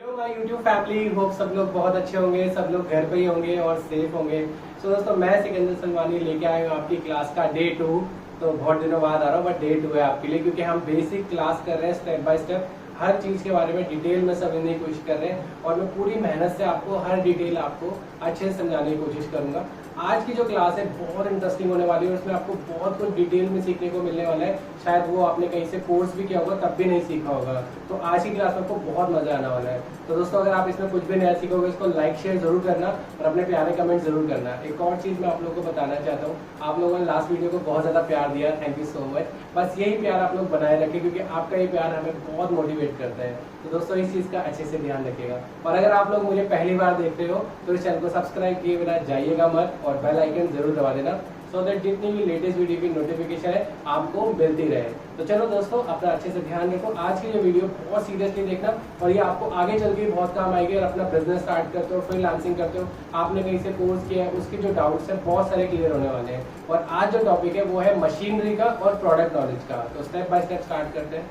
Hello my YouTube family, hope सब लोग बहुत अच्छे होंगे, सब लोग घर पे ही होंगे और सेफ होंगे। सो दोस्तों, मैं सिकंदर सलमानी लेके आया हूँ आपकी क्लास का डे 2। तो बहुत दिनों बाद आ रहा हूँ, बट डे 2 है आपके लिए, क्योंकि हम बेसिक क्लास कर रहे हैं, स्टेप बाय स्टेप हर चीज़ के बारे में डिटेल में समझने की कोशिश कर रहे हैं। और मैं पूरी मेहनत से आपको हर डिटेल आपको अच्छे से समझाने की कोशिश करूंगा। आज की जो क्लास है बहुत इंटरेस्टिंग होने वाली है, उसमें आपको बहुत कुछ डिटेल में सीखने को मिलने वाला है। शायद वो आपने कहीं से कोर्स भी किया होगा तब भी नहीं सीखा होगा। तो आज की क्लास में आपको बहुत मजा आने वाला है। तो दोस्तों, अगर आप इसमें कुछ भी नया सीखोगे, इसको लाइक शेयर जरूर करना और अपने प्यारे कमेंट जरूर करना। एक और चीज मैं आप लोगों को बताना चाहता हूँ, आप लोगों ने लास्ट वीडियो को बहुत ज्यादा प्यार दिया, थैंक यू सो मच। बस यही प्यार आप लोग बनाए रखें, क्योंकि आपका ये प्यार हमें बहुत मोटिवेट करता है। तो दोस्तों, इस चीज का अच्छे से ध्यान रखिएगा। और अगर आप लोग मुझे पहली बार देख रहे हो तो इस चैनल को सब्सक्राइब किए बिना जाइएगा मत, और बेल आइकन जरूर दबा देना, सो दैट जितनी भी लेटेस्ट वीडियो की नोटिफिकेशन है आपको मिलती रहे। तो चलो दोस्तों, अपना अच्छे से ध्यान रखो। आज की ये वीडियो बहुत सीरियसली देखना, और ये आपको आगे चल के बहुत काम आएगी। और अपना बिजनेस स्टार्ट करते हो, फ्रीलांसिंग करते हो, आपने कहीं से कोर्स किया है, उसके जो डाउट्स है बहुत सारे क्लियर होने वाले हैं। और आज जो टॉपिक है वो है मशीनरी का और प्रोडक्ट नॉलेज का। तो स्टेप बाय स्टेप स्टार्ट करते हैं।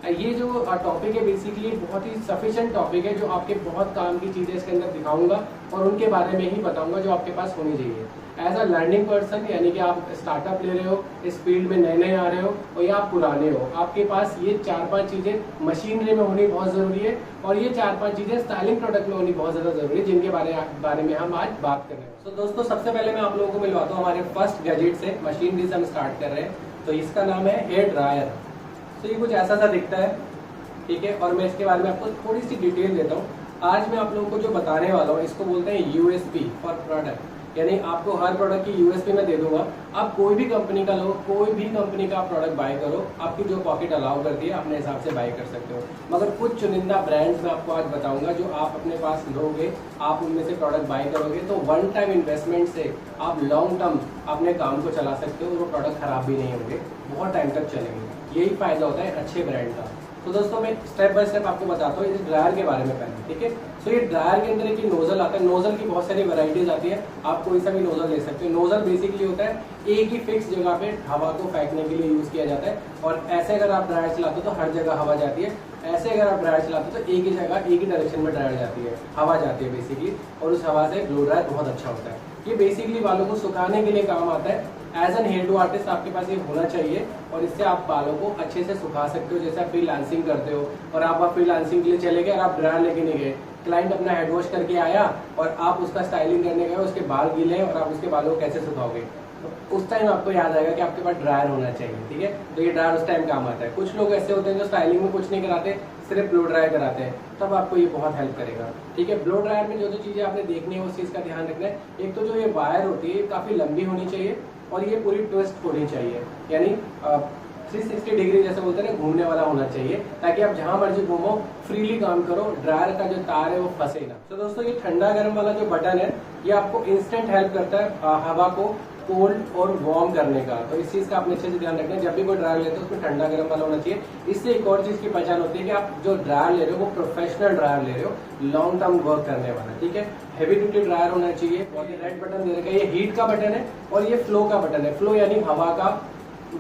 ये जो टॉपिक है बेसिकली बहुत ही सफिशिएंट टॉपिक है, जो आपके बहुत काम की चीजें इसके अंदर दिखाऊंगा और उनके बारे में ही बताऊंगा जो आपके पास होनी चाहिए। एज अ लर्निंग पर्सन, यानी कि आप स्टार्टअप ले रहे हो, इस फील्ड में नए नए आ रहे हो, और या आप पुराने हो, आपके पास ये 4-5 चीजें मशीनरी में होनी बहुत जरूरी है। और ये 4-5 चीजें स्टाइलिंग प्रोडक्ट में होनी बहुत ज्यादा जरूरी है, जिनके बारे में हम आज बात कर रहे हैं। तो दोस्तों, सबसे पहले मैं आप लोगों को मिलवाता हूँ हमारे फर्स्ट गैजेट से। मशीनरी से हम स्टार्ट कर रहे हैं। तो इसका नाम है हेयर ड्रायर। तो ये कुछ ऐसा सा दिखता है, ठीक है। और मैं इसके बारे में आपको थोड़ी सी डिटेल देता हूँ। आज मैं आप लोगों को जो बताने वाला हूँ, इसको बोलते हैं यूएसपी फॉर प्रोडक्ट। यानी आपको हर प्रोडक्ट की यूएसपी मैं दे दूंगा। आप कोई भी कंपनी का लो, कोई भी कंपनी का प्रोडक्ट बाय करो, आपकी जो पॉकेट अलाउ करती है अपने हिसाब से बाय कर सकते हो। मगर कुछ चुनिंदा ब्रांड्स मैं आपको आज बताऊंगा जो आप अपने पास लोगे, आप उनमें से प्रोडक्ट बाय करोगे तो वन टाइम इन्वेस्टमेंट से आप लॉन्ग टर्म अपने काम को चला सकते हो। वो प्रोडक्ट खराब भी नहीं होंगे, बहुत टाइम तक चलेंगे। यही फायदा होता है अच्छे ब्रांड का। तो दोस्तों, मैं स्टेप बाय स्टेप आपको बताता हूँ इस ड्रायर के बारे में पहले, ठीक है। तो ये ड्रायर के अंदर एक नोजल आता है। नोजल की बहुत सारी वैरायटीज आती है, आप कोई सा भी नोजल ले सकते हो। नोजल बेसिकली होता है एक ही फिक्स जगह पे हवा को फेंकने के लिए यूज किया जाता है। और ऐसे अगर आप ड्रायर चलाते हो तो हर जगह हवा जाती है, ऐसे अगर आप ड्रायर चलाते हो तो एक ही जगह एक ही डायरेक्शन में ड्रायर जाती है, हवा जाती है बेसिकली। और उस हवा से ब्लो ड्रायर बहुत अच्छा होता है। ये बेसिकली बालों को सुखाने के लिए काम आता है। As an hair do artist आपके पास ये होना चाहिए, और इससे आप बालों को अच्छे से सुखा सकते हो। जैसे आप फ्रीलांसिंग करते हो और आप फ्रीलांसिंग के लिए चले गए और आप ड्रायर लेके नहीं गए, क्लाइंट अपना हेड वॉश करके आया और आप उसका स्टाइलिंग करने गए, उसके बाल गीले हैं और आप उसके बालों को कैसे सुखाओगे, तो उस टाइम आपको याद आएगा कि आपके पास ड्रायर होना चाहिए, ठीक है। तो ये ड्रायर उस टाइम काम आता है। कुछ लोग ऐसे होते हैं जो स्टाइलिंग में कुछ नहीं कराते, सिर्फ ब्लो ड्रायर कराते हैं, तब आपको ये बहुत हेल्प करेगा, ठीक है। ब्लो ड्रायर में जो जो चीजें आपने देखनी है उस चीज का ध्यान रखना है। एक तो जो ये वायर होती है काफी लंबी होनी चाहिए, और ये पूरी ट्विस्ट होनी चाहिए, यानी 360 डिग्री जैसे बोलते हैं ना, घूमने वाला होना चाहिए, ताकि आप जहां मर्जी घूमो, फ्रीली काम करो, ड्रायर का जो तार है वो फंसे ना। तो दोस्तों, ये ठंडा गर्म वाला जो बटन है ये आपको इंस्टेंट हेल्प करता है हवा को कोल्ड और वार्म करने का। तो इस चीज का आपने अच्छे से ध्यान रखना है। जब भी कोई ड्रायर लेते हो उसमें ठंडा गर्म वाला होना चाहिए। इससे एक और चीज की पहचान होती है कि आप जो ड्रायर ले रहे हो वो प्रोफेशनल ड्रायर ले रहे हो, लॉन्ग टर्म वर्क करने वाला, ठीक है। हेवी ड्यूटी ड्रायर होना चाहिए। और ये रेड बटन दे रखा है, ये हीट का बटन है और ये फ्लो का बटन है। फ्लो यानी हवा का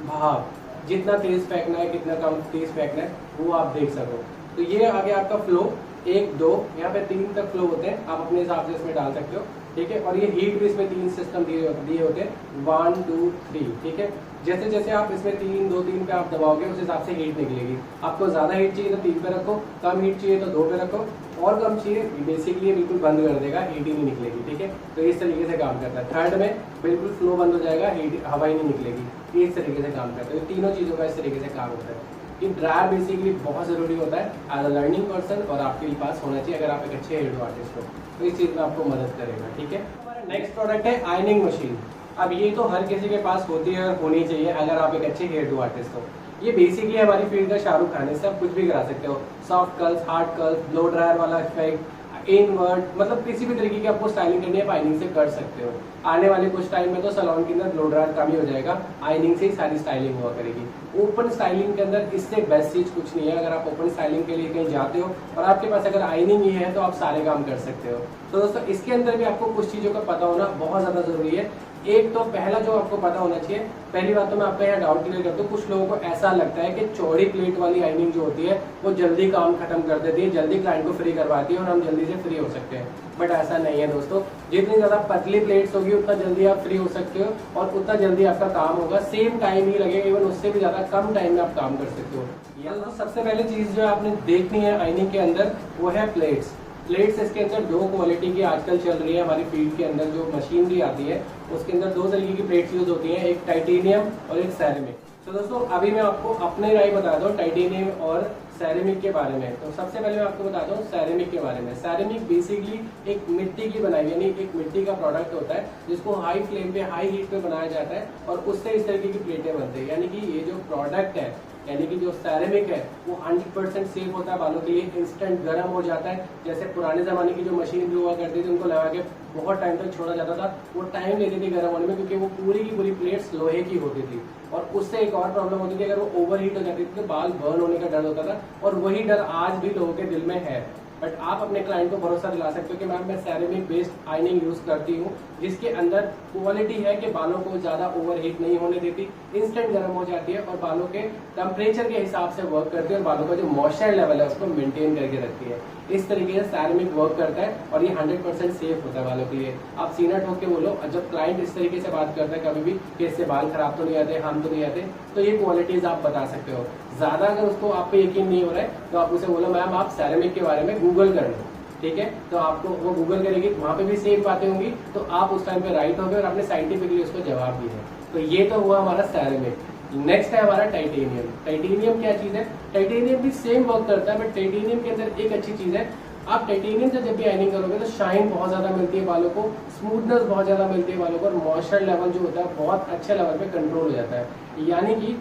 भाव, जितना तेज फेंकना है कितना कम तेज फेंकना है वो आप देख सको। तो ये आगे आपका फ्लो 1, 2, यहाँ पे 3 तक फ्लो होते हैं, आप अपने हिसाब से इसमें डाल सकते हो, ठीक है। और ये हीट भी इसमें 3 सिस्टम दिए होते हैं, 1, 2, 3, ठीक है। जैसे जैसे आप इसमें 3, 2, 3 पे आप दबाओगे उस हिसाब से हीट निकलेगी। आपको ज्यादा हीट चाहिए तो 3 पे रखो, कम हीट चाहिए तो 2 पे रखो, और कम चाहिए बेसिकली बिल्कुल बंद कर देगा, हीट ही नहीं निकलेगी, ठीक है। तो इस तरीके से काम करता है। थर्ड में बिल्कुल फ्लो बंद हो जाएगा, हीट हवा ही नहीं निकलेगी, इस तरीके से काम करता है। तो तीनों चीजों का इस तरीके से काम होता है। ये ड्रायर बेसिकली बहुत जरूरी होता है एज अ लर्निंग पर्सन, और आपके पास होना चाहिए अगर आप एक अच्छे हेयर आर्टिस्ट हो, तो इस चीज में आपको मदद करेगा, ठीक है। हमारा नेक्स्ट प्रोडक्ट है आयनिंग मशीन। अब ये तो हर किसी के पास होती है और होनी चाहिए अगर आप एक अच्छे हेयर टू आर्टिस्ट हो। ये बेसिकली हमारी फील्ड का शाहरुख खान है, सब कुछ भी करा सकते हो। Soft curls, hard curls, blow dryer वाला इफेक्ट, इनवर्ट, मतलब किसी भी तरीके की आपको स्टाइलिंग करनी है आयनिंग से कर सकते हो। आने वाले कुछ टाइम में तो सैलून के अंदर ब्लो ड्रायर कम ही हो जाएगा, आयनिंग से ही सारी स्टाइलिंग हुआ करेगी। ओपन स्टाइलिंग के अंदर इससे बेस्ट चीज कुछ नहीं है। अगर आप ओपन स्टाइलिंग के लिए कहीं जाते हो और आपके पास अगर आयनिंग ही है तो आप सारे काम कर सकते हो। तो दोस्तों, इसके अंदर भी आपको कुछ चीजों का पता होना बहुत ज्यादा जरूरी है। एक तो पहला जो आपको पता होना चाहिए, पहली बात तो मैं आपका यहाँ डाउट क्लियर करता हूँ, कुछ लोगों को ऐसा लगता है कि चौड़ी प्लेट वाली आयरनिंग जो होती है वो जल्दी काम खत्म कर देती है, जल्दी क्लाइंट को फ्री करवाती है और हम जल्दी से फ्री हो सकते हैं। बट ऐसा नहीं है दोस्तों, जितनी ज्यादा पतली प्लेट्स होगी उतना जल्दी आप फ्री हो सकते हो और उतना जल्दी आपका काम होगा, सेम टाइम ही लगेगा, इवन उससे भी ज्यादा कम टाइम में आप काम कर सकते हो। तो सबसे पहले चीज जो आपने देखनी है आयरनिंग के अंदर वो है प्लेट्स। प्लेट्स इसके अंदर दो क्वालिटी की आजकल चल रही है हमारी फील्ड के अंदर, जो मशीनरी आती है उसके अंदर दो तरीके की प्लेट्स यूज होती हैं, एक टाइटेनियम और एक सेरेमिक। तो दोस्तों अभी मैं आपको अपने राय बता दूं टाइटेनियम और सेरेमिक के बारे में। तो सबसे पहले मैं आपको बताता हूँ सेरेमिक के बारे में। सेरेमिक बेसिकली एक मिट्टी की बनाई, यानी एक मिट्टी का प्रोडक्ट होता है जिसको हाई फ्लेम पे, हाई हीट पे बनाया जाता है और उससे इस तरीके की प्लेटें बनती है। यानी कि ये जो प्रोडक्ट है, यानी कि जो सेरेमिक है वो 100% सेफ होता है बालों के लिए, इंस्टेंट गर्म हो जाता है। जैसे पुराने जमाने की जो मशीन भी हुआ करती थी उनको लगा के बहुत टाइम तक छोड़ा जाता था, वो टाइम लेती थी गर्म होने में, क्योंकि वो पूरी की पूरी प्लेट्स लोहे की होती थी। और उससे एक और प्रॉब्लम होती थी, अगर वो ओवर हीट हो जाती थी तो बाल बर्न होने का डर होता था, और वही डर आज भी लोगों के दिल में है। बट आप अपने क्लाइंट को भरोसा दिला सकते हो कि मैम मैं सेरेमिक बेस्ड आयनिंग यूज करती हूँ, जिसके अंदर क्वालिटी है कि बालों को ज्यादा ओवर हीट नहीं होने देती, इंस्टेंट गर्म हो जाती है और बालों के टेम्परेचर के हिसाब से वर्क करती है और बालों का जो मॉइस्चर लेवल है उसको मेंटेन करके रखती है। इस तरीके से सेरेमिक वर्क करता है और ये 100% सेफ होता है बालों के लिए। आप सीना ठोक के बोलो, जब क्लाइंट इस तरीके से बात करता है कभी भी कि इससे बाल खराब तो नहीं आते, हम तो नहीं आते, तो ये क्वालिटीज आप बता सकते हो। ज्यादा अगर उसको आप पे यकीन नहीं हो रहा है तो आप उसे बोलो मैम आप सेरेमिक के बारे में गूगल कर लो, ठीक है, तो आपको वो गूगल करेगी, वहां पे भी सेम बातें होंगी, तो आप उस टाइम पे राइट हो गए और आपने साइंटिफिकली उसको जवाब दिया। तो ये तो हुआ हमारा सेरेमिक। नेक्स्ट है हमारा टाइटेनियम। टाइटेनियम क्या चीज है? टाइटेनियम भी सेम वर्क करता है, बट टाइटेनियम के अंदर एक अच्छी चीज है, आप टाइटेनियम से जब भी आयनिंग करोगे तो शाइन बहुत ज्यादा मिलती है बालों को, स्मूथनेस बहुत ज्यादा मिलती है बालों को, और मॉइस्चर लेवल जो होता है बहुत अच्छे लेवल पे कंट्रोल हो जाता है। यानी कि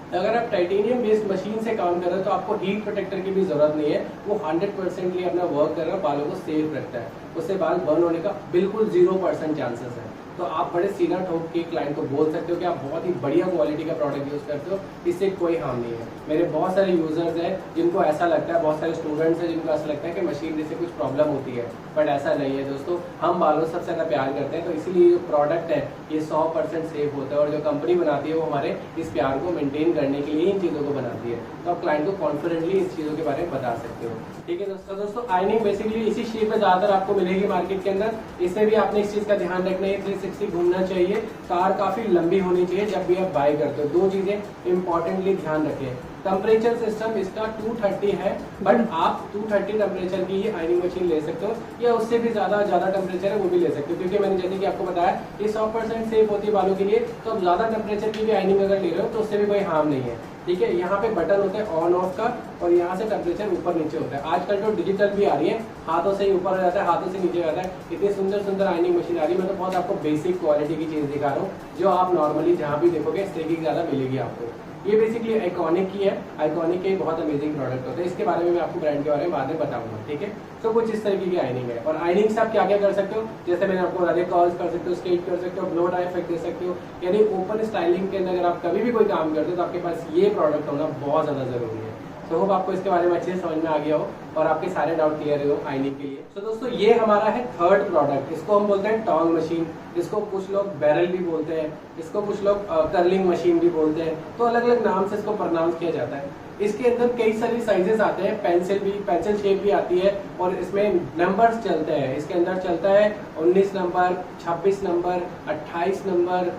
अगर आप टाइटेनियम बेस्ड मशीन से काम कर रहे हो तो आपको हीट प्रोटेक्टर की भी जरूरत नहीं है, वो 100% अपना वर्क कर रहा है, बालों को सेफ रखता है, उससे बाल बर्न होने का बिल्कुल 0% चांसेस है। तो आप बड़े सीधा ठोक के क्लाइंट को बोल सकते हो कि आप बहुत ही बढ़िया क्वालिटी का प्रोडक्ट यूज करते हो, इससे कोई हार्म नहीं है। मेरे बहुत सारे यूजर्स हैं जिनको ऐसा लगता है, बहुत सारे स्टूडेंट्स हैं जिनको ऐसा लगता है कि मशीनरी से कुछ प्रॉब्लम होती है, बट ऐसा नहीं है दोस्तों। हम बालों से सबसे ज्यादा प्यार करते हैं, तो इसीलिए जो प्रोडक्ट है ये 100% सेफ होता है, और जो कंपनी बनाती है वो हमारे इस प्यार को मेंटेन करने के लिए इन चीजों को बनाती है। तो आप क्लाइंट को कॉन्फिडेंटली इस चीजों के बारे में बता सकते हो, ठीक है दोस्तों। दोस्तों आयनिंग बेसिकली इसी शेप में ज्यादातर आपको मिलेगी मार्केट के अंदर। इसमें भी आपने इस चीज का ध्यान रखना है, 360 घूमना चाहिए, तार काफी लंबी होनी चाहिए जब भी आप बाय करते हो। दो चीजें इंपॉर्टेंटली ध्यान रखें, टेम्परेचर सिस्टम इसका 230 है, बट आप 230 टेम्परेचर की ही आयनिंग मशीन ले सकते हो, या उससे भी ज्यादा टेम्परेचर है वो भी ले सकते हो, क्योंकि मैंने जैसे कि आपको बताया ये 100% सेफ होती है बालों के लिए। तो आप ज्यादा टेम्परेचर की भी आयनिंग अगर ले रहे हो तो उससे भी कोई हार्म नहीं है, ठीक है। यहाँ पे बटन होता है ऑन ऑफ का, और यहाँ से टेम्परेचर ऊपर नीचे होता है। आजकल तो डिजिटल भी आ रही है, हाथों से ही ऊपर हो जाता है, हाथों से नीचे जाता है। इतनी सुंदर सुंदर आयनिंग मशीन आ रही है। मैं तो बहुत आपको बेसिक क्वालिटी की चीज दिखा रहा हूँ, जो आप नॉर्मली जहाँ भी देखोगे इस तरीके की ज्यादा मिलेगी आपको। ये बेसिकली आइकॉनिक की है, आइकॉनिक के बहुत अमेजिंग प्रोडक्ट होते हैं। इसके बारे में मैं आपको ब्रांड के बारे में बाद में बताऊंगा, ठीक है। तो कुछ इस तरीके की आयनिंग है, और आयनिंग से आप क्या क्या कर सकते हो, जैसे मैंने आपको बता दिया, कर्ल्स कर सकते हो, स्ट्रेट कर सकते हो, ब्लो ड्राई इफेक्ट दे सकते हो। यानी ओपन स्टाइलिंग के अंदर अगर आप कभी भी कोई काम करते हो तो आपके पास ये प्रोडक्ट होना बहुत ज्यादा जरूरी है। तो होप आपको इसके बारे में अच्छे से समझ में आ गया हो और आपके सारे डाउट क्लियर हो आयनिंग के लिए। तो दोस्तों ये हमारा है थर्ड प्रोडक्ट, इसको हम बोलते हैं टोंग मशीन, इसको कुछ लोग बैरल भी बोलते हैं, इसको कुछ लोग कर्लिंग मशीन भी बोलते हैं, तो अलग अलग नाम से इसको प्रोनाउंस किया जाता है। इसके अंदर कई सारी साइजेस आते हैं, पेंसिल शेप भी आती है, और इसमें नंबर्स चलते हैं। इसके अंदर चलता है 19 नंबर, 26 नंबर, 28 नंबर,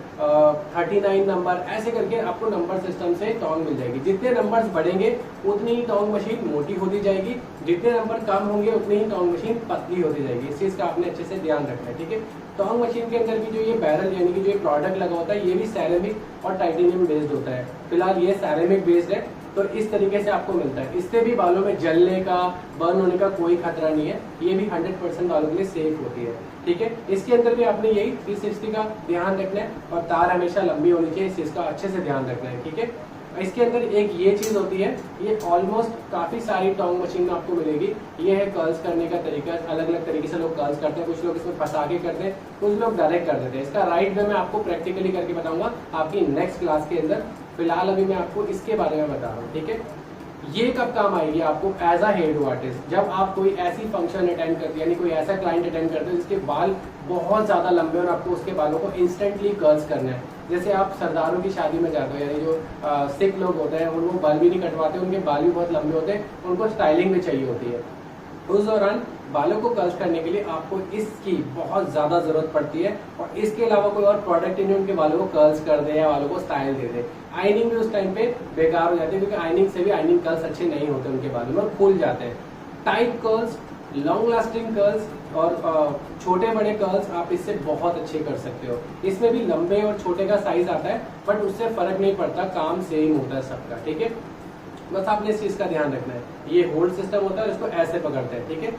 39 नंबर, ऐसे करके आपको नंबर सिस्टम से टोंग मिल जाएगी। जितने नंबर्स बढ़ेंगे उतनी ही टोंग मशीन मोटी होती जाएगी, जितने नंबर कम होंगे उतनी ही टोंग मशीन पतली होती जाएगी। इस चीज का आपने अच्छे से ध्यान रखना है, ठीक है। टोंग मशीन के अंदर भी जो ये बैरल यानी कि जो ये प्रोडक्ट लगा होता है ये भी सेरेमिक और टाइटेनियम बेस्ड होता है। फिलहाल ये सेरेमिक बेस्ड है, तो इस तरीके से आपको मिलता है। इससे भी बालों में जलने का, बर्न होने का कोई खतरा नहीं है। ये भी 100% बालों के लिए सेफ होती है, ठीक है। इसके अंदर भी आपने यही 360 का ध्यान रखना है, और तार हमेशा लंबी होनी चाहिए, इस चीज का अच्छे से ध्यान रखना है, ठीक है। इसके अंदर एक ये चीज होती है, ये ऑलमोस्ट काफी सारी टोंग मशीन में आपको मिलेगी। ये है कर्ल्स करने का तरीका, अलग अलग तरीके से लोग कर्ल्स करते हैं, कुछ लोग इसमें फंसा के करते हैं, कुछ लोग डायरेक्ट कर देते हैं। इसका राइट वे मैं आपको प्रैक्टिकली करके बताऊंगा आपकी नेक्स्ट क्लास के अंदर। फिलहाल अभी मैं आपको इसके बारे में बता रहा हूँ, ठीक है। ये कब काम आएगी आपको as a hair do artist, जब आप कोई ऐसी फंक्शन अटेंड करते हैं यानी कोई ऐसा क्लाइंट अटेंड करते हो जिसके बाल बहुत ज्यादा लंबे और आपको उसके बालों को इंस्टेंटली कर्ल्स करना है। जैसे आप सरदारों की शादी में जाते हो, यानी जो सिख लोग होते हैं उनको बाल भी नहीं कटवाते, उनके बाल भी बहुत लंबे होते हैं, उनको स्टाइलिंग भी चाहिए होती है। उस दौरान बालों को कर्ल्स करने के लिए आपको इसकी बहुत ज्यादा जरूरत पड़ती है, और इसके अलावा कोई और प्रोडक्ट नहीं उनके बालों को कर्ल्स कर दे या बालों को स्टाइल दे दे। आइनिंग भी उस टाइम पे बेकार हो जाती है, क्योंकि आइनिंग से भी आइनिंग कर्ल्स अच्छे नहीं होते उनके बालों में और खुल जाते हैं। Tight curls, long lasting curls और छोटे बड़े कर्ल्स आप इससे बहुत अच्छे कर सकते हो। इसमें भी लंबे और छोटे का साइज आता है, बट उससे फर्क नहीं पड़ता, काम सेम होता है सबका, ठीक है। बस आपने इस चीज का ध्यान रखना है। ये होल्ड सिस्टम होता है, इसको ऐसे पकड़ते हैं, ठीक है,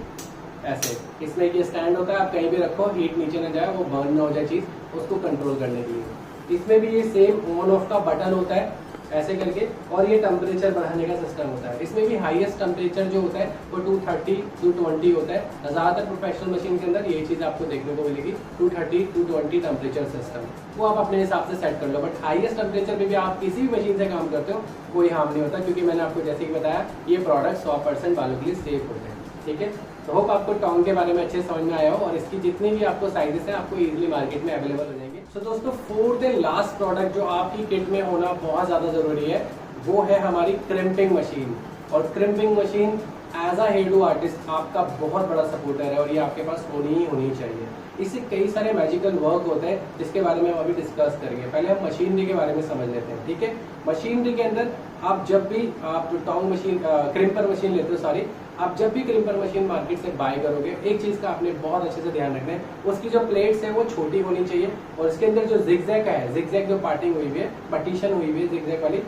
ऐसे। इसमें ये स्टैंड होता है, आप कहीं भी रखो, हीट नीचे न जाए, वो बर्न ना हो जाए चीज, उसको कंट्रोल करने के लिए। इसमें भी ये सेम ऑन ऑफ का बटन होता है ऐसे करके, और ये टेम्परेचर बढ़ाने का सिस्टम होता है। इसमें भी हाईएस्ट टेम्परेचर जो होता है वो 230 220 होता है। ज्यादातर प्रोफेशनल मशीन के अंदर ये चीज आपको देखने को मिलेगी, 230 220 टेम्परेचर सिस्टम, वो आप अपने हिसाब से सेट कर लो। बट हाईएस्ट टेम्परेचर में भी आप किसी भी मशीन से काम करते हो कोई हार्म नहीं होता, क्योंकि मैंने आपको जैसे कि बताया ये प्रोडक्ट 100% बालों के लिए सेफ होते हैं, ठीक है। तो होप आपको टोंग के बारे में अच्छे समझ में आया हो, और इसकी जितनी भी आपको साइजेस है आपको इजीली मार्केट में अवेलेबल हो जाएंगे। तो दोस्तों फोर्थ एंड लास्ट प्रोडक्ट जो आपकी किट में होना बहुत ज्यादा जरूरी है वो है हमारी क्रिम्पिंग मशीन। और crimping machine as a hair do artist आपका बहुत बड़ा सपोर्टर है, और ये आपके पास होनी ही होनी चाहिए। इससे कई सारे मैजिकल वर्क होते हैं जिसके बारे में हम अभी डिस्कस करेंगे। पहले हम मशीनरी के बारे में समझ लेते हैं, ठीक है। मशीनरी के अंदर आप जब भी आप टोंग मशीन क्रिम्पर मशीन लेते हो, सॉरी, आप जब भी क्रिम्पर मशीन मार्केट से बाय करोगे, एक चीज का आपने बहुत अच्छे से ध्यान रखना है, उसकी जो प्लेट्स है वो छोटी होनी चाहिए, और इसके अंदर जो जिगजैग है, जिगजैग जो पार्टिंग हुई हुई है, पार्टीशन हुई हुई है जिगजैग वाली,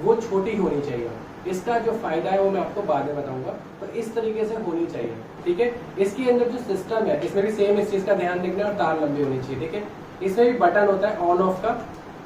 वो छोटी होनी चाहिए। इसका जो फायदा है वो मैं आपको बाद में बताऊंगा। तो इस तरीके से होनी चाहिए, ठीक है। इसके अंदर जो सिस्टम है इसमें भी सेम इस चीज का ध्यान रखना है, और तार लंबी होनी चाहिए, ठीक है। इसमें भी बटन होता है ऑन ऑफ का,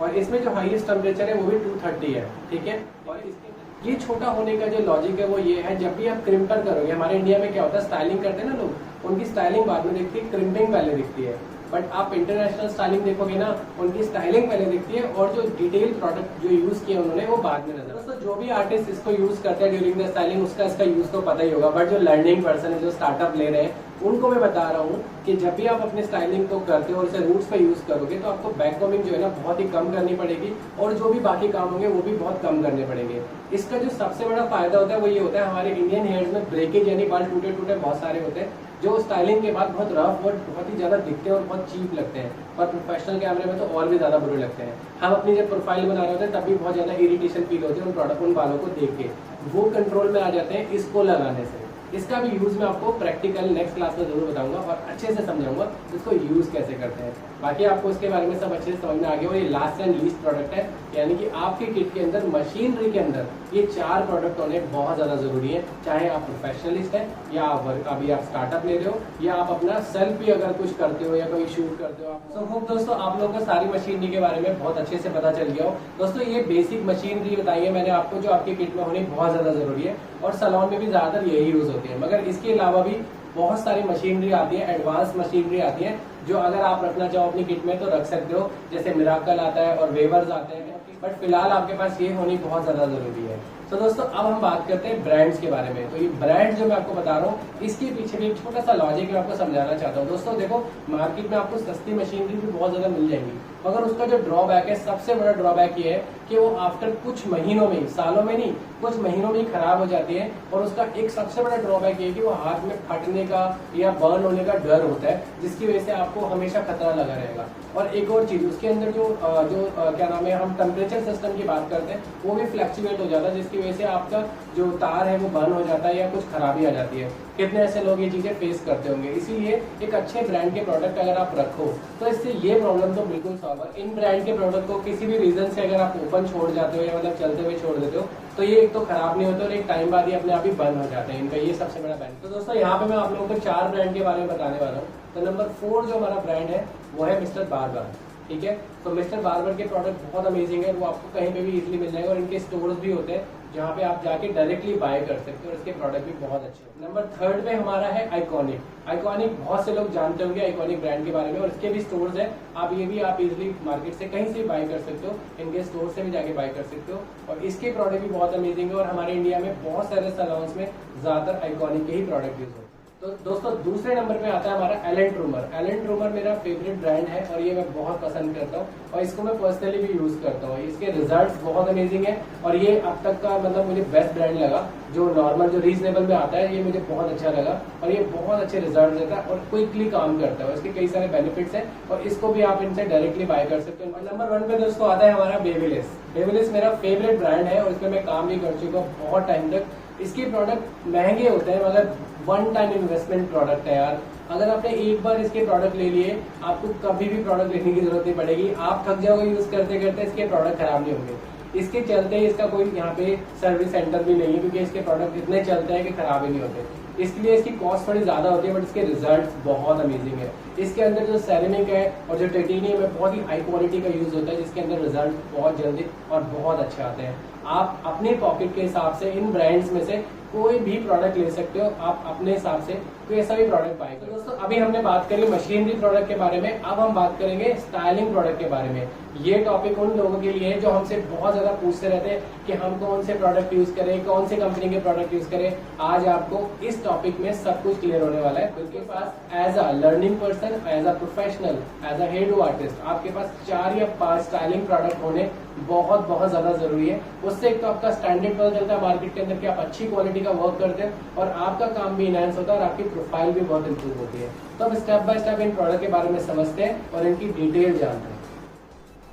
और इसमें जो हाईएस्ट टेम्परेचर है वो भी 230 है, ठीक है। और इसके ये छोटा होने का जो लॉजिक है वो ये है, जब भी आप क्रिम्पर करोगे, हमारे इंडिया में क्या होता है, स्टाइलिंग करते हैं ना लोग, उनकी स्टाइलिंग बाद में दिखती है, क्रिम्पिंग पहले दिखती है। बट आप इंटरनेशनल स्टाइलिंग देखोगे ना, उनकी स्टाइलिंग पहले दिखती है, और जो डिटेल प्रोडक्ट जो यूज किया उन्होंने वो बाद में नजर। दोस्तों जो भी आर्टिस्ट इसको यूज करते हैं ड्यूरिंग द स्टाइलिंग, उसका इसका यूज तो पता ही होगा, बट जो लर्निंग पर्सन है, जो स्टार्टअप ले रहे हैं, उनको मैं बता रहा हूँ कि जब भी आप अपनी स्टाइलिंग को करते हो और इसे रूट्स पे यूज करोगे, तो आपको बैक कॉमिंग जो है ना बहुत ही कम करनी पड़ेगी, और जो भी बाकी काम होंगे वो भी बहुत कम करने पड़ेंगे। इसका जो सबसे बड़ा फायदा होता है वो ये होता है, हमारे इंडियन हेयर्स में ब्रेकेज यानी बाल टूटे टूटे बहुत सारे होते हैं, जो स्टाइलिंग के बाद बहुत रफ और बहुत ही ज्यादा दिखते हैं और बहुत चीप लगते हैं, और प्रोफेशनल कैमरे में तो और भी ज्यादा बुरे लगते हैं। हम अपनी जब प्रोफाइल बना रहे होते हैं तब भी बहुत ज्यादा इरिटेशन फील होती है उन प्रोडक्ट, उन बालों को देख के, वो कंट्रोल में आ जाते हैं इसको लगाने से। इसका भी यूज मैं आपको प्रैक्टिकल नेक्स्ट क्लास में जरूर बताऊंगा और अच्छे से समझाऊंगा इसको यूज कैसे करते हैं। बाकी आपको इसके बारे में सब अच्छे से समझ में आ गया। और ये लास्ट एंड लीस्ट प्रोडक्ट है, यानी कि आपके किट के अंदर मशीनरी के अंदर ये 4 प्रोडक्ट होने बहुत ज्यादा जरूरी है, चाहे आप प्रोफेशनलिस्ट हैं या अभी आप स्टार्टअप ले रहे हो या आप अपना सेल्फ भी अगर कुछ करते हो या कोई शूट करते हो। सो होप दोस्तों आप लोगों को सारी मशीनरी के बारे में बहुत अच्छे से पता चल गया हो। दोस्तों ये बेसिक मशीनरी बताई है मैंने आपको, जो आपके किट में होनी बहुत ज्यादा जरूरी है, और सैलून में भी ज्यादातर यही यूज होती है। मगर इसके अलावा भी बहुत सारी मशीनरी आती है, एडवांस मशीनरी आती है, जो अगर आप रखना चाहो अपनी किट में तो रख सकते हो, जैसे मिराकल आता है और वेवर्स आते हैं, बट फिलहाल आपके पास ये होनी बहुत ज्यादा जरूरी है। तो दोस्तों अब हम बात करते हैं ब्रांड्स के बारे में। तो ये ब्रांड जो मैं आपको बता रहा हूँ, इसके पीछे भी एक छोटा सा लॉजिक मैं आपको समझाना चाहता हूँ। दोस्तों देखो, मार्केट में आपको सस्ती मशीनरी भी बहुत ज्यादा मिल जाएंगी, मगर उसका जो ड्रॉबैक है, सबसे बड़ा ड्रॉबैक ये है कि वो आफ्टर कुछ महीनों में, सालों में नहीं, कुछ महीनों में ही खराब हो जाती है। और उसका एक सबसे बड़ा ड्रॉबैक ये है कि वो हाथ में फटने का या बर्न होने का डर होता है, जिसकी वजह से आपको हमेशा खतरा लगा रहेगा। और एक और चीज, उसके अंदर जो क्या नाम है, हम टेम्परेचर सिस्टम की बात करते हैं, वो भी फ्लैक्चुएट हो जाता है, जिसकी वजह से आपका जो तार है वो बर्न हो जाता है या कुछ खराबी आ जाती है। कितने ऐसे लोग ये चीजें फेस करते होंगे। इसीलिए एक अच्छे ब्रांड के प्रोडक्ट अगर आप रखो तो इससे ये प्रॉब्लम तो बिल्कुल सॉल्व है। इन ब्रांड के प्रोडक्ट को किसी भी रीजन से अगर आप ओपन छोड़ जाते हो या मतलब चलते हुए छोड़ देते हो, तो ये एक तो खराब नहीं होते और एक टाइम बाद ही अपने आप ही बंद हो जाते हैं। इनका ये सबसे बड़ा बेनिफिट। तो दोस्तों यहाँ पे मैं आप लोगों को 4 ब्रांड के बारे में बताने वाला हूँ। तो नंबर 4 जो हमारा ब्रांड है वो है मिस्टर बार्बर, ठीक है। तो मिस्टर बार्बर के प्रोडक्ट बहुत अमेजिंग है, वो आपको कहीं पे भी इजीली मिल जाएगा, और इनके स्टोर्स भी होते हैं जहाँ पे आप जाके डायरेक्टली बाय कर सकते हो और इसके प्रोडक्ट भी बहुत अच्छे हैं। नंबर 3 पे हमारा है आइकॉनिक। आइकॉनिक बहुत से लोग जानते होंगे आइकॉनिक ब्रांड के बारे में, और इसके भी स्टोर्स हैं। आप इजीली मार्केट से कहीं से बाय कर सकते हो, इनके स्टोर से भी जाके बाय कर सकते हो, और इसके प्रोडक्ट भी बहुत अमेजिंग है। और हमारे इंडिया में बहुत सारे सैलून्स में ज्यादातर आइकॉनिक के ही प्रोडक्ट यूज होते हैं। तो दोस्तों दूसरे नंबर पे आता है हमारा एलन ट्रूमर। एलन ट्रूमर मेरा फेवरेट ब्रांड है और ये मैं बहुत पसंद करता हूँ, और इसको मैं पर्सनली भी यूज करता हूँ। इसके रिजल्ट्स बहुत अमेजिंग है, और ये अब तक का मतलब मुझे बेस्ट ब्रांड लगा। जो नॉर्मल जो रीजनेबल में आता है ये मुझे बहुत अच्छा लगा, और ये बहुत अच्छे रिजल्ट देता है और क्विकली काम करता है। इसके कई सारे बेनिफिट्स हैं, और इसको भी आप इनसे डायरेक्टली बाय कर सकते हो। नंबर 1 पे दोस्तों आता है हमारा बेबीलेस। बेबीलेस मेरा फेवरेट ब्रांड है, और इसमें मैं काम भी कर चुका हूँ बहुत टाइम तक। इसके प्रोडक्ट महंगे होते हैं, मगर वन टाइम इन्वेस्टमेंट प्रोडक्ट है यार। अगर आपने एक बार इसके प्रोडक्ट ले लिए, आपको कभी भी प्रोडक्ट लेने की जरूरत नहीं पड़ेगी। आप थक जाओगे यूज करते करते, इसके प्रोडक्ट खराब नहीं होंगे। इसके चलते इसका कोई यहाँ पे सर्विस सेंटर भी नहीं है, क्योंकि इसके प्रोडक्ट इतने चलते हैं कि खराब ही नहीं होते। इसलिए इसकी कॉस्ट थोड़ी ज्यादा होती है, बट इसके रिजल्ट बहुत अमेजिंग है। इसके अंदर जो सेरेमिक है और जो टाइटेनियम है बहुत ही हाई क्वालिटी का यूज होता है, जिसके अंदर रिजल्ट बहुत जल्दी और बहुत अच्छे आते हैं। आप अपने पॉकेट के हिसाब से इन ब्रांड्स में से कोई भी प्रोडक्ट ले सकते हो, आप अपने हिसाब से कोई ऐसा भी प्रोडक्ट बाय करो। दोस्तों अभी हमने बात करी मशीनरी प्रोडक्ट के बारे में, अब हम बात करेंगे स्टाइलिंग प्रोडक्ट के बारे में। ये टॉपिक उन लोगों के लिए है जो हमसे बहुत ज्यादा पूछते रहते हैं कि हम कौन से प्रोडक्ट यूज करें, कौन से कंपनी के प्रोडक्ट यूज करें। आज आपको इस टॉपिक में सब कुछ क्लियर होने वाला है। उनके पास as a learning person, as a professional, as a hair artist, आपके पास 4 या 5 स्टाइलिंग प्रोडक्ट होने बहुत बहुत ज्यादा जरूरी है। उससे एक तो आपका स्टैंडर्ड पता चलता है मार्केट के अंदर कि आप अच्छी क्वालिटी का वर्क करते हैं, और आपका काम भी इनहेंस होता है और आपकी प्रोफाइल भी बहुत इंप्रूव होती है। तो अब step by step in product के बारे में समझते हैं और इनकी डिटेल जानते हैं।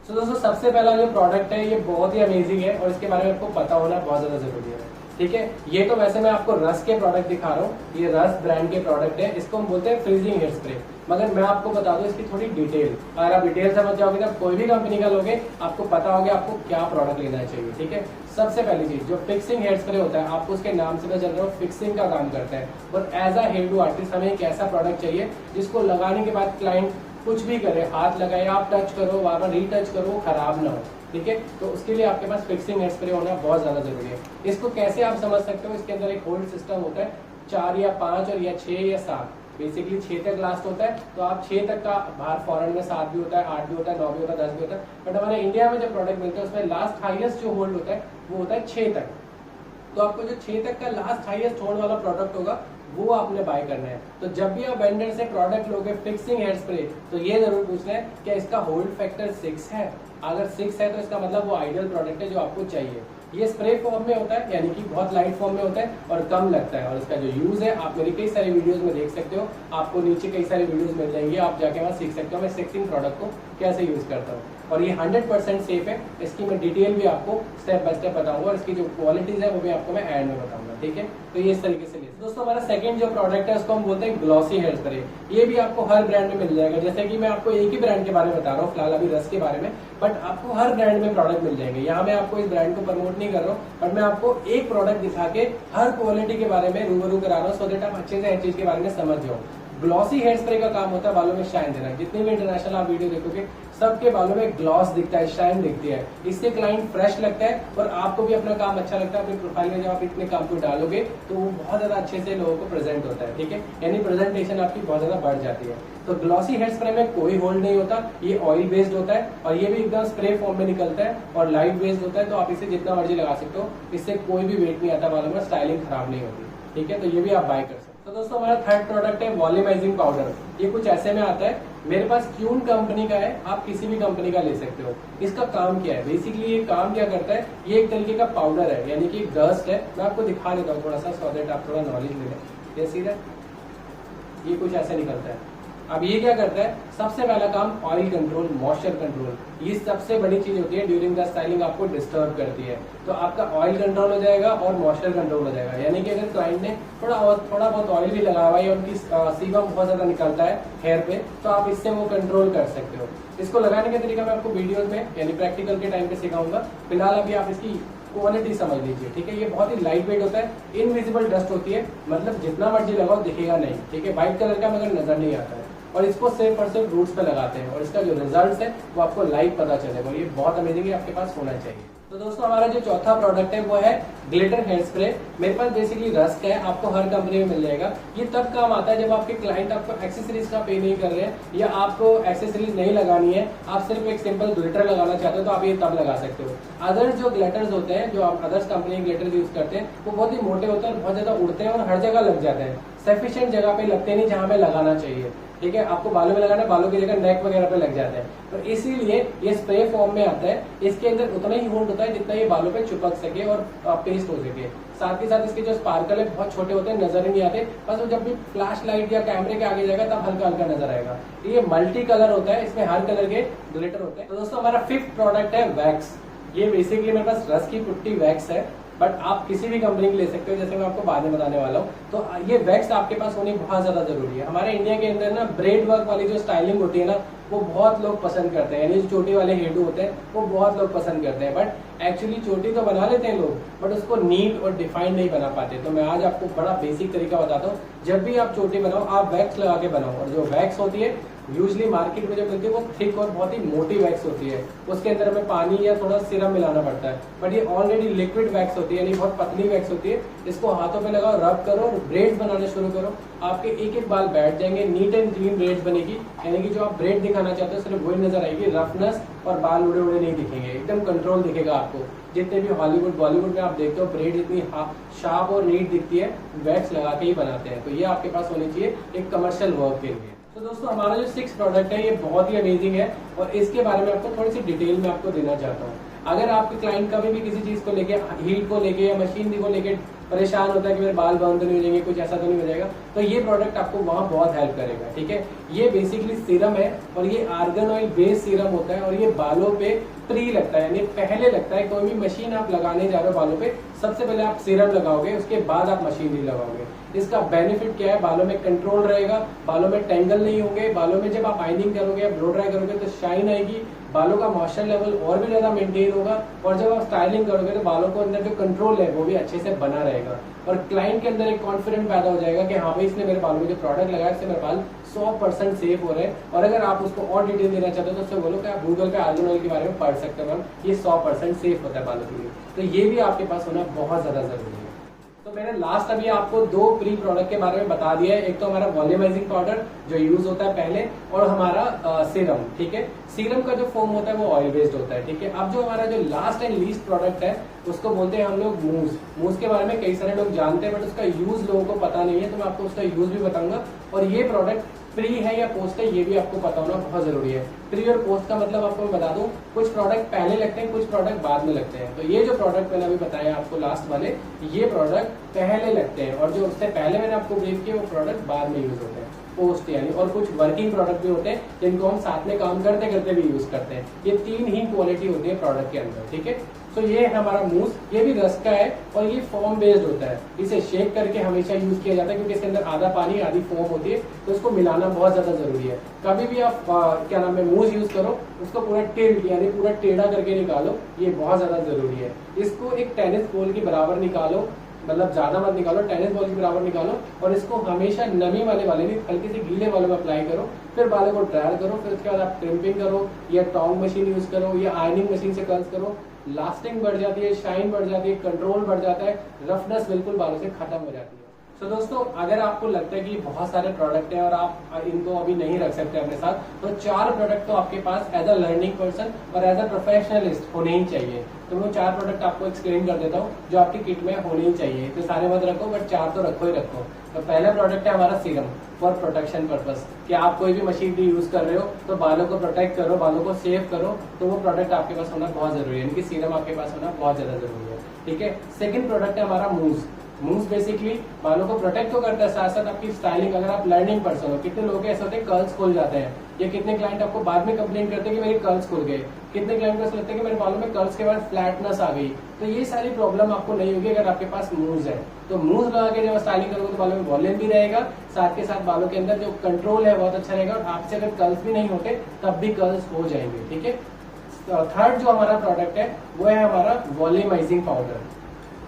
तो दोस्तों सबसे पहला जो प्रोडक्ट है ये बहुत ही अमेजिंग है, और इसके बारे में आपको पता होना बहुत ज्यादा जरूरी है। ठीक है, ये तो वैसे मैं आपको रस के प्रोडक्ट दिखा रहा हूँ। ये रस ब्रांड के प्रोडक्ट है, इसको हम बोलते हैं फ्रीजिंग हेयर स्प्रे। मगर मैं आपको बता दूं इसकी थोड़ी डिटेल। अगर आप डिटेल समझ जाओगे तो कोई भी कंपनी का लोगे, आपको पता होगा आपको क्या प्रोडक्ट लेना चाहिए। ठीक है, सबसे पहली चीज जो फिक्सिंग हेयर स्प्रे होता है, आपको उसके नाम से पता चल रहा है फिक्सिंग का काम करता है। और एज अ हेयर आर्टिस्ट हमें एक ऐसा प्रोडक्ट चाहिए जिसको लगाने के बाद क्लाइंट कुछ भी करे, हाथ लगाए, आप टच करो, बार बार रीटच करो, वो खराब ना हो। ठीक है, तो उसके लिए आपके पास फिक्सिंग हेयर स्प्रे होना बहुत ज्यादा जरूरी है। इसको कैसे आप समझ सकते हो, इसके अंदर एक होल्ड सिस्टम होता है, 4 या 5 और या 6 या 7, बेसिकली 6 तक लास्ट होता है। तो आप 6 तक का, बाहर फॉरेन में 7 भी होता है, 8 भी होता है, 9 भी होता है, 10 भी होता है, बट हमारे इंडिया में जो प्रोडक्ट मिलता है उसमें लास्ट हाईएस्ट जो होल्ड होता है वो होता है 6 तक। तो आपको जो 6 तक का लास्ट हाईएस्ट होल्ड वाला प्रोडक्ट होगा वो आपने बाय करना है। तो जब भी आप वेंडर से प्रोडक्ट लोगे फिक्सिंग हेयर स्प्रे, तो ये जरूर पूछना है क्या इसका होल्ड फैक्टर 6 है। अगर 6 है तो इसका मतलब वो आइडियल प्रोडक्ट है जो आपको चाहिए। ये स्प्रे फॉर्म में होता है, यानी कि बहुत लाइट फॉर्म में होता है और कम लगता है। और इसका जो यूज है आप मेरी कई सारी वीडियोस में देख सकते हो, आपको नीचे कई सारी वीडियोस मिल जाएंगे, आप जाके वहाँ सीख सकते हो मैं फिक्सिंग प्रोडक्ट को कैसे यूज करता हूँ। और ये 100% सेफ है। इसकी मैं डिटेल भी आपको स्टेप बाय स्टेप बताऊंगा, और इसकी जो क्वालिटीज है वो भी आपको मैं एंड में बताऊंगा। ठीक है, तो ये इस तरीके से दोस्तों हमारा सेकंड जो प्रोडक्ट है उसको हम बोलते हैं ग्लॉसी हेयर स्प्रे। ये भी आपको हर ब्रांड में मिल जाएगा। जैसे कि मैं आपको एक ही ब्रांड के बारे में बता रहा हूँ फिलहाल अभी रस के बारे में, बट आपको हर ब्रांड में प्रोडक्ट मिल जाएंगे। यहाँ मैं आपको इस ब्रांड को प्रमोट नहीं कर रहा हूँ, बट मैं आपको एक प्रोडक्ट दिखा के हर क्वालिटी के बारे में रूबरू करा रहा हूँ, सो दैट आप अच्छे से हर चीज के बारे में समझ जाओ। ग्लॉसी हेयर स्प्रे का काम होता है बालों में शाइन देना। जितने भी इंटरनेशनल आप वीडियो देखोगे सबके बालों में ग्लॉस दिखता है, शाइन दिखती है। इससे क्लाइंट फ्रेश लगता है और आपको भी अपना काम अच्छा लगता है। अपनी प्रोफाइल में जब आप इतने काम को डालोगे तो वो बहुत ज्यादा अच्छे से लोगों को प्रेजेंट होता है। ठीक है, यानी प्रेजेंटेशन आपकी बहुत ज्यादा बढ़ जाती है। तो ग्लॉसी हेयर स्प्रे में कोई होल्ड नहीं होता, ये ऑयल बेस्ड होता है और ये भी एकदम स्प्रे फॉर्म में निकलता है और लाइट बेस्ड होता है। तो आप इसे जितना मर्जी लगा सकते हो, इससे कोई भी वेट नहीं आता बालों में, स्टाइलिंग खराब नहीं होती। ठीक है, तो ये भी आप बाय कर सकते हो। तो दोस्तों हमारा थर्ड प्रोडक्ट है वॉल्यूमाइजिंग पाउडर। ये कुछ ऐसे में आता है, मेरे पास क्यून कंपनी का है, आप किसी भी कंपनी का ले सकते हो। इसका काम क्या है, बेसिकली ये काम क्या करता है, ये एक तरीके का पाउडर है, यानी कि डस्ट है। मैं आपको दिखा देता हूँ थोड़ा सा, सो दैट आप थोड़ा नॉलेज ले लें। ये सीधा ये कुछ ऐसे निकलता है। अब ये क्या करता है, सबसे पहला काम ऑयल कंट्रोल, मॉइस्चर कंट्रोल। ये सबसे बड़ी चीज होती है ड्यूरिंग द स्टाइलिंग, आपको डिस्टर्ब करती है। तो आपका ऑयल कंट्रोल हो जाएगा और मॉइस्चर कंट्रोल हो जाएगा। यानी कि अगर क्लाइंट ने थोड़ा बहुत ऑयल भी लगा हुआ है या उनकी सीबम बहुत ज्यादा निकलता है हेयर पे, तो आप इससे वो कंट्रोल कर सकते हो। इसको लगाने का तरीका मैं आपको वीडियोज में यानी प्रैक्टिकल के टाइम पे सिखाऊंगा। फिलहाल अभी आप इसकी क्वालिटी समझ लीजिए। ठीक है, ये बहुत ही लाइट वेट होता है, इनविजिबल डस्ट होती है, मतलब जितना मर्जी लगाओ दिखेगा नहीं। ठीक है, व्हाइट कलर का मगर नजर नहीं आता है। और इसको सिर्फ और सिर्फ रूट्स पे लगाते हैं और इसका जो रिजल्ट है वो आपको लाइव पता चलेगा। ये बहुत अमेजिंग है, आपके पास होना चाहिए। तो दोस्तों हमारा जो चौथा प्रोडक्ट है वो है ग्लिटर हेयर स्प्रे। मेरे पास बेसिकली रस्क है, आपको हर कंपनी में मिल जाएगा। ये तब काम आता है जब आपके क्लाइंट आपको एक्सेसरीज का पे नहीं कर रहे हैं या आपको एक्सेसरीज नहीं लगानी है, आप सिर्फ एक सिंपल ग्लिटर लगाना चाहते हो तो आप ये तब लगा सकते हो। अदर जो ग्लिटर्स होते हैं, जो आप अदर्स कंपनी ग्लिटर्स यूज करते हैं, वो बहुत ही मोटे होते हैं और बहुत ज्यादा उड़ते हैं और हर जगह लग जाते हैं। सफिशिएंट जगह पे लगते नहीं जहां पे लगाना चाहिए। ठीक है, आपको बालों में लगाना, बालों की जगह नेक वगैरह पे लग जाते हैं। तो इसीलिए ये स्प्रे फॉर्म में आता है। इसके अंदर उतना ही होल्ड होता है जितना ये बालों पे चिपक सके और पेस्ट हो सके। साथ ही साथ इसके जो स्पार्कल है बहुत छोटे होते हैं, नजर ही नहीं आते। बस वो जब भी फ्लैश लाइट या कैमरे के आगे जाएगा तब हल्का हल्का नजर आएगा। ये मल्टी कलर होता है, इसमें हर कलर के ग्लिटर होते हैं। तो दोस्तों हमारा फिफ्थ प्रोडक्ट है वैक्स। ये बेसिकली मेरे पास रस की पुट्टी वैक्स है, बट आप किसी भी कंपनी की ले सकते हो, जैसे मैं आपको बाद में बताने वाला हूँ। तो ये वैक्स आपके पास होनी बहुत ज्यादा जरूरी है। हमारे इंडिया के अंदर ना ब्रेड वर्क वाली जो स्टाइलिंग होती है ना, वो बहुत लोग पसंद करते हैं। यानी जो चोटी वाले हेडू होते हैं वो बहुत लोग पसंद करते हैं, बट एक्चुअली चोटी तो बना लेते हैं लोग, बट उसको नीट और डिफाइन नहीं बना पाते। तो मैं आज आपको बड़ा बेसिक तरीका बताता हूँ। जब भी आप चोटी बनाओ, आप वैक्स लगा के बनाओ। और जो वैक्स होती है यूजली मार्केट में जो मिलती है वो थिक और बहुत ही मोटी वैक्स होती है। उसके अंदर हमें पानी या थोड़ा सिरम मिलाना पड़ता है, बट ये ऑलरेडी लिक्विड वैक्स होती है, यानी बहुत पतली वैक्स होती है। इसको हाथों पे लगाओ, रब करो, ब्रेड्स बनाने शुरू करो। आपके एक एक बाल बैठ जाएंगे, नीट एंड क्लीन ब्रेड्स बनेगी। यानी कि जो आप ब्रेड दिखाना चाहते हो सिर्फ वही नजर आएगी, रफनेस और बाल उड़े उड़े नहीं दिखेंगे, एकदम कंट्रोल दिखेगा आपको। जितने भी हॉलीवुड बॉलीवुड में आप देखते हो ब्रेड इतनी शार्प और नीट दिखती है, वैक्स लगा के ही बनाते हैं। तो ये आपके पास होनी चाहिए एक कमर्शियल वर्क के लिए। तो दोस्तों हमारा जो 6 प्रोडक्ट है ये बहुत ही अमेजिंग है और इसके बारे में आपको थोड़ी सी डिटेल में आपको देना चाहता हूँ। अगर आपके क्लाइंट कभी भी किसी चीज को लेके, हीट को लेके या मशीन को लेके परेशान होता है कि मेरे बाल बंद तो नहीं हो जाएंगे, कुछ ऐसा तो नहीं हो जाएगा, तो ये प्रोडक्ट आपको वहाँ बहुत हेल्प करेगा। ठीक है, ये बेसिकली सीरम है और ये आर्गन ऑयल बेस्ड सीरम होता है और ये बालों पे प्री लगता है, यानी पहले लगता है। कोई भी मशीन आप लगाने जा रहे हो बालों पे, सबसे पहले आप सीरम लगाओगे, उसके बाद आप मशीनरी लगाओगे। इसका बेनिफिट क्या है? बालों में कंट्रोल रहेगा, बालों में टेंगल नहीं होंगे, बालों में जब आप आइनिंग करोगे या ब्लो ड्राई करोगे तो शाइन आएगी, बालों का मॉइस्चर लेवल और भी ज्यादा मेंटेन होगा और जब आप स्टाइलिंग करोगे तो बालों को अंदर जो कंट्रोल है वो भी अच्छे से बना रहेगा और क्लाइंट के अंदर एक कॉन्फिडेंट पैदा हो जाएगा कि हाँ भाई इसने मेरे बालों में जो प्रोडक्ट लगाया इससे मेरे बाल 100% सेफ हो रहे हैं। और अगर आप उसको और डिटेल देना चाहते हो तो उससे बोलो कि आप गूगल पे आर्गन ऑयल के बारे में पढ़ सकते हो, मैम ये 100% सेफ होता है बालों के लिए। तो ये भी आपके पास होना बहुत ज्यादा जरूरी है। तो मैंने लास्ट अभी आपको 2 प्री प्रोडक्ट के बारे में बता दिया है। एक तो हमारा वॉल्यूमाइजिंग पाउडर जो यूज होता है पहले, और हमारा सीरम। ठीक है, सीरम का जो फॉर्म होता है वो ऑयल बेस्ड होता है। ठीक है, अब जो हमारा जो लास्ट एंड लीस्ट प्रोडक्ट है उसको बोलते हैं हम लोग मूज। मूज के बारे में कई सारे लोग जानते हैं बट उसका यूज लोगों को पता नहीं है, तो मैं आपको उसका यूज भी बताऊंगा। और ये प्रोडक्ट प्री है या पोस्ट है ये भी आपको पता होना बहुत जरूरी है। प्री और पोस्ट का मतलब आपको मैं बता दूं, कुछ प्रोडक्ट पहले लगते हैं, कुछ प्रोडक्ट बाद में लगते हैं। तो ये जो प्रोडक्ट मैंने अभी बताया आपको लास्ट वाले, ये प्रोडक्ट पहले लगते हैं और जो उससे पहले मैंने आपको ब्रीफ किया वो प्रोडक्ट बाद में यूज होते हैं, पोस्ट यानी। और कुछ वर्किंग प्रोडक्ट भी होते हैं जिनको हम साथ में काम करते करते भी यूज करते हैं। ये 3 ही क्वालिटी होती है प्रोडक्ट के अंदर। ठीक है, तो ये है हमारा मूस, ये भी रस का है और ये फोम बेस्ड होता है। इसे शेक करके हमेशा यूज किया जाता है क्योंकि इसके अंदर आधा पानी आधी फोम होती है, तो इसको मिलाना बहुत ज्यादा जरूरी है। कभी भी आप क्या नाम है मूस यूज करो, उसको पूरा टिल्ट यानी पूरा टेढ़ा करके निकालो, ये बहुत ज्यादा जरूरी है। इसको एक टेनिस बॉल के बराबर निकालो, मतलब ज्यादा मत निकालो, टेनिस बॉल के बराबर निकालो और इसको हमेशा नमी वाले नहीं हल्के से गीले वालों में अप्लाई करो, फिर बालों को ड्राई करो, फिर उसके बाद आप क्रिम्पिंग करो या टॉन्ग मशीन यूज करो या आयनिंग मशीन से कर्ल्स करो। लास्टिंग बढ़ जाती है, शाइन बढ़ जाती है, कंट्रोल बढ़ जाता है, रफनेस बिल्कुल बालों से खत्म हो जाती है। तो दोस्तों अगर आपको लगता है कि बहुत सारे प्रोडक्ट हैं और आप इनको अभी नहीं रख सकते अपने साथ, तो 4 प्रोडक्ट तो आपके पास एज अ लर्निंग पर्सन और एज अ प्रोफेशनलिस्ट होने ही चाहिए। तो मैं 4 प्रोडक्ट आपको एक्सप्लेन कर देता हूँ जो आपकी किट में होने ही चाहिए। तो सारे मत रखो बट 4 तो रखो ही रखो। तो पहला प्रोडक्ट है हमारा सीरम फॉर प्रोटेक्शन पर्पस, कि आप कोई भी मशीनरी यूज कर रहे हो तो बालों को प्रोटेक्ट करो, बालों को सेव करो, तो वो प्रोडक्ट आपके पास होना बहुत जरूरी है, यानी कि सीरम आपके पास होना बहुत ज्यादा जरूरी है। ठीक है, सेकंड प्रोडक्ट है हमारा मूव। मूव बेसिकली बालों को प्रोटेक्ट तो करता है, साथ साथ आपकी स्टाइलिंग। अगर आप लर्निंग पर्सन हो, कितने लोग ऐसे होते हैं कर्ल्स खुल जाते हैं, या कितने क्लाइंट आपको बाद में कंप्लेन करते हैं कि मेरे कर्ल्स खुल गए, कितने क्लाइंट को ऐसा लगता है कि मेरे बालों में कर्ल्स के बाद फ्लैटनेस आ गई। तो ये सारी प्रॉब्लम आपको नहीं होगी अगर आपके पास मूव्स है। तो मूव्स लगा के जब स्टाइलिंग करोगे तो बालों में वॉल्यूम भी रहेगा, साथ के साथ बालों के अंदर जो कंट्रोल है बहुत अच्छा रहेगा और आपसे अगर कर्ल्स भी नहीं होते तब भी कर्ल्स हो जाएंगे। ठीक है, थर्ड जो हमारा प्रोडक्ट है वो है हमारा वॉल्यूमाइजिंग पाउडर।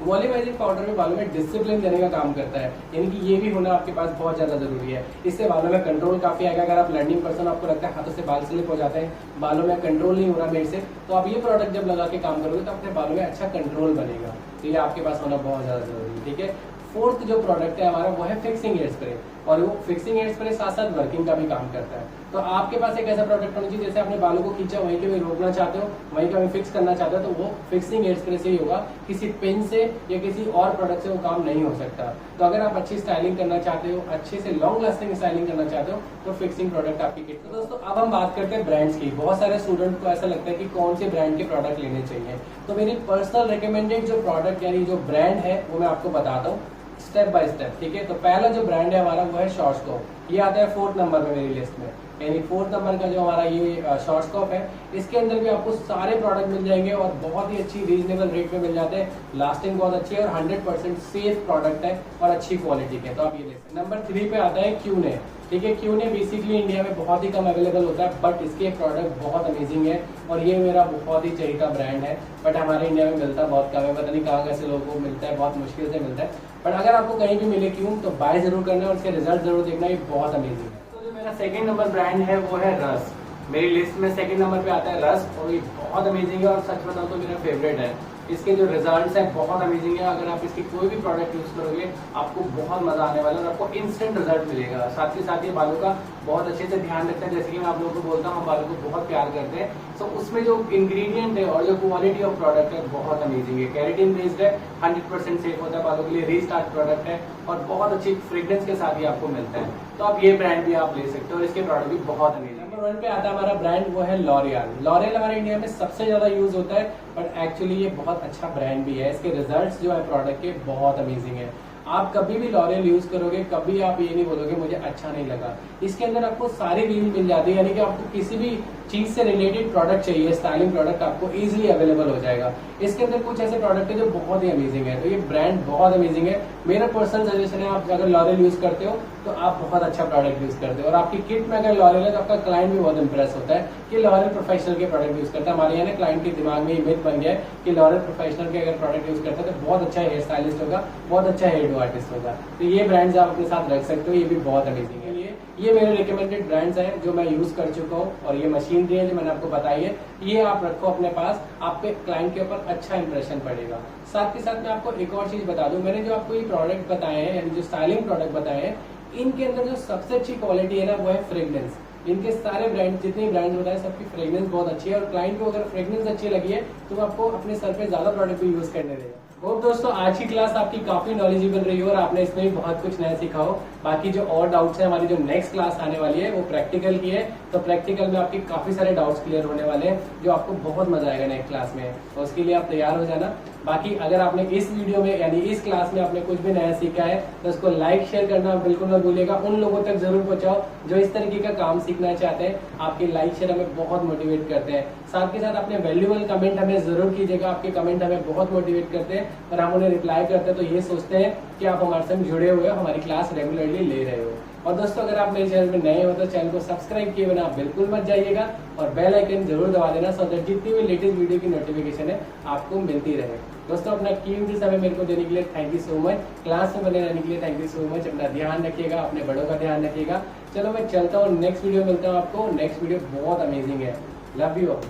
वॉल्यूमाइजिंग पाउडर में बालों में डिसिप्लिन देने का काम करता है, यानी कि ये भी होना आपके पास बहुत ज्यादा जरूरी है। इससे बालों में कंट्रोल काफी आएगा। अगर आप लर्निंग पर्सन, आपको लगता है हाथों से बाल स्लिप हो जाते हैं, बालों में कंट्रोल नहीं हो रहा मेरे से, तो आप ये प्रोडक्ट जब लगा के काम करोगे तो अपने बालों में अच्छा कंट्रोल बनेगा। तो ये आपके पास होना बहुत ज्यादा जरूरी है, ठीक है। फोर्थ जो प्रोडक्ट है हमारा वो है फिक्सिंग हेयर स्प्रे, और वो फिक्सिंग हेयर स्प्रे साथ साथ वर्किंग का भी काम करता है। तो आपके पास एक ऐसा प्रोडक्ट होना चाहिए, जैसे आपने बालों को खींचा वहीं के वहीं रोकना चाहते हो, वहीं का वहीं फिक्स करना चाहते हो, तो वो फिक्सिंग हेयर स्प्रे से ही होगा। किसी पिन से या किसी और प्रोडक्ट से वो काम नहीं हो सकता। तो अगर आप अच्छी स्टाइलिंग करना चाहते हो, अच्छे से लॉन्ग लास्टिंग स्टाइलिंग करना चाहते हो, तो फिक्सिंग प्रोडक्ट आपकी किट। तो दोस्तों अब हम बात करते हैं ब्रांड्स की। बहुत सारे स्टूडेंट को ऐसा लगता है कि कौन से ब्रांड के प्रोडक्ट लेने चाहिए। तो मेरी पर्सनल रिकमेंडेड जो प्रोडक्ट यानी जो ब्रांड है वो मैं आपको बताता हूँ स्टेप बाय स्टेप, ठीक है। तो पहला जो ब्रांड है हमारा वो है शॉर्टस्कोप। ये आता है 4th नंबर पे मेरी लिस्ट में, यानी 4th नंबर का जो हमारा ये शॉर्टस्कोप है, इसके अंदर भी आपको सारे प्रोडक्ट मिल जाएंगे और बहुत ही अच्छी रीजनेबल रेट में मिल जाते हैं। लास्टिंग बहुत अच्छी है और 100% सेफ प्रोडक्ट है और अच्छी क्वालिटी के, तो आप ये ले सकते हैं। नंबर 3 पे आता है क्यूने, ठीक है। क्यूने बेसिकली इंडिया में बहुत ही कम अवेलेबल होता है, बट इसके प्रोडक्ट बहुत अमेजिंग है और ये मेरा बहुत ही चाहिए ब्रांड है, बट हमारे इंडिया में मिलता बहुत कम है। पता नहीं कहाँ कैसे लोगों को मिलता है, बहुत मुश्किल से मिलता है। बट अगर आपको कहीं भी मिले क्यून तो बाय जरूर करना और उसके रिजल्ट जरूर देखना, ये बहुत अमेजिंग है। तो जो मेरा सेकंड नंबर ब्रांड है वो है रस। मेरी लिस्ट में सेकंड नंबर पे आता है रस, और ये बहुत अमेजिंग है और सच बताऊं तो मेरा फेवरेट है। इसके जो रिजल्ट्स हैं बहुत अमेजिंग है। अगर आप इसकी कोई भी प्रोडक्ट यूज करोगे आपको बहुत मजा आने वाला है और आपको इंस्टेंट रिजल्ट मिलेगा। साथ ही साथ ये बालों का बहुत अच्छे से ध्यान रखता है। जैसे कि मैं आप लोगों को बोलता हूँ, हम बालों को बहुत प्यार करते हैं, तो उसमें जो इंग्रेडिएंट है और जो क्वालिटी ऑफ प्रोडक्ट है बहुत अमेजिंग है। केराटिन बेस्ड है, 100% सेफ होता है बालों के लिए, रीस्टार्ट प्रोडक्ट है और बहुत अच्छी फ्रेग्रेंस के साथ ही आपको मिलता है। तो आप ये ब्रांड भी आप ले सकते हो और इसके प्रोडक्ट भी बहुत अमेजिंग। नंबर 1 पे आता है हमारा ब्रांड वो है लॉरियल। लॉरियल हमारे इंडिया में सबसे ज्यादा यूज होता है, बट एक्चुअली ये बहुत अच्छा ब्रांड भी है। इसके रिजल्ट्स जो है प्रोडक्ट के बहुत अमेजिंग है। आप कभी भी लॉरियल यूज करोगे, कभी आप ये नहीं बोलोगे मुझे अच्छा नहीं लगा। इसके अंदर आपको सारी रील मिल जाती है, यानी कि आपको किसी भी चीज से रिलेटेड प्रोडक्ट चाहिए, स्टाइलिंग प्रोडक्ट आपको इजीली अवेलेबल हो जाएगा। इसके अंदर कुछ ऐसे प्रोडक्ट है जो बहुत ही अमेजिंग है, तो ये ब्रांड बहुत अमेजिंग है। मेरा पर्सनल सजेशन है, आप अगर लॉरियल यूज करते हो तो आप बहुत अच्छा प्रोडक्ट यूज करते हो, और आपकी किट में अगर लॉरियल है तो आपका क्लाइंट भी बहुत इंप्रेस होता है कि लॉरियल प्रोफेशनल के प्रोडक्ट यूज करता है। हमारे यहाँ ना क्लाइंट के दिमाग में इमेज बन गया है कि लॉरियल प्रोफेशनल के अगर प्रोडक्ट यूज करता है तो बहुत अच्छा हेयर स्टाइलिस्ट होगा, बहुत अच्छा हेयर डू आर्टिस्ट होगा। तो ये ब्रांड्स आप अपने साथ रख सकते हो, ये भी बहुत अमेजिंग है। ये मेरे रिकमेंडेड ब्रांड्स हैं जो मैं यूज कर चुका हूँ, और ये मशीनरी है जो मैंने आपको बताई है, ये आप रखो अपने पास, आपके क्लाइंट के ऊपर अच्छा इंप्रेशन पड़ेगा। साथ ही साथ मैं आपको एक और चीज बता दूं, मैंने जो आपको ये प्रोडक्ट बताए हैं, यानी जो स्टाइलिंग प्रोडक्ट बताए हैं, इनके अंदर जो सबसे अच्छी क्वालिटी है ना वो है फ्रेग्रेंस। इनके सारे ब्रांड, जितने ब्रांड बताए सबकी फ्रेग्रेंस बहुत अच्छी है, और क्लाइंट को अगर फ्रेग्रेंस अच्छी लगी है तो आपको अपने सर पे ज्यादा प्रोडक्ट भी यूज करने देगा। होप दोस्तों आज की क्लास आपकी काफी नॉलेजेबल रही हो और आपने इसमें भी बहुत कुछ नया सीखा हो। बाकी जो और डाउट्स है, हमारी जो नेक्स्ट क्लास आने वाली है वो प्रैक्टिकल की है, तो प्रैक्टिकल में आपके काफी सारे डाउट्स क्लियर होने वाले हैं जो आपको बहुत मजा आएगा नेक्स्ट क्लास में, तो उसके लिए आप तैयार हो जाना। बाकी अगर आपने इस वीडियो में यानी इस क्लास में आपने कुछ भी नया सीखा है तो उसको लाइक शेयर करना बिल्कुल मत भूलिएगा। उन लोगों तक जरूर पहुंचाओ जो इस तरीके का काम सीखना चाहते हैं। आपके लाइक शेयर हमें बहुत मोटिवेट करते हैं। साथ के साथ अपने वैल्यूएबल कमेंट हमें जरूर कीजिएगा, आपके कमेंट हमें बहुत मोटिवेट करते हैं और हम उन्हें रिप्लाई करते हैं, तो ये सोचते हैं कि आप हमारे साथ जुड़े हुए हो, हमारी क्लास रेगुलरली ले रहे हो। और दोस्तों अगर आप मेरे चैनल में नए हो तो चैनल को सब्सक्राइब किए बिना बिल्कुल मत जाइएगा और बेल आइकन जरूर दबा देना, सो दैट जितनी भी लेटेस्ट वीडियो की नोटिफिकेशन है आपको मिलती रहे। दोस्तों अपना कीमती समय मेरे को देने के लिए thank you so much, class में बने रहने के लिए थैंक यू सो मच। अपना ध्यान रखिएगा, अपने बड़ों का ध्यान रखिएगा। चलो मैं चलता हूँ, नेक्स्ट वीडियो मिलता हूँ आपको। नेक्स्ट वीडियो बहुत अमेजिंग है। Love you all.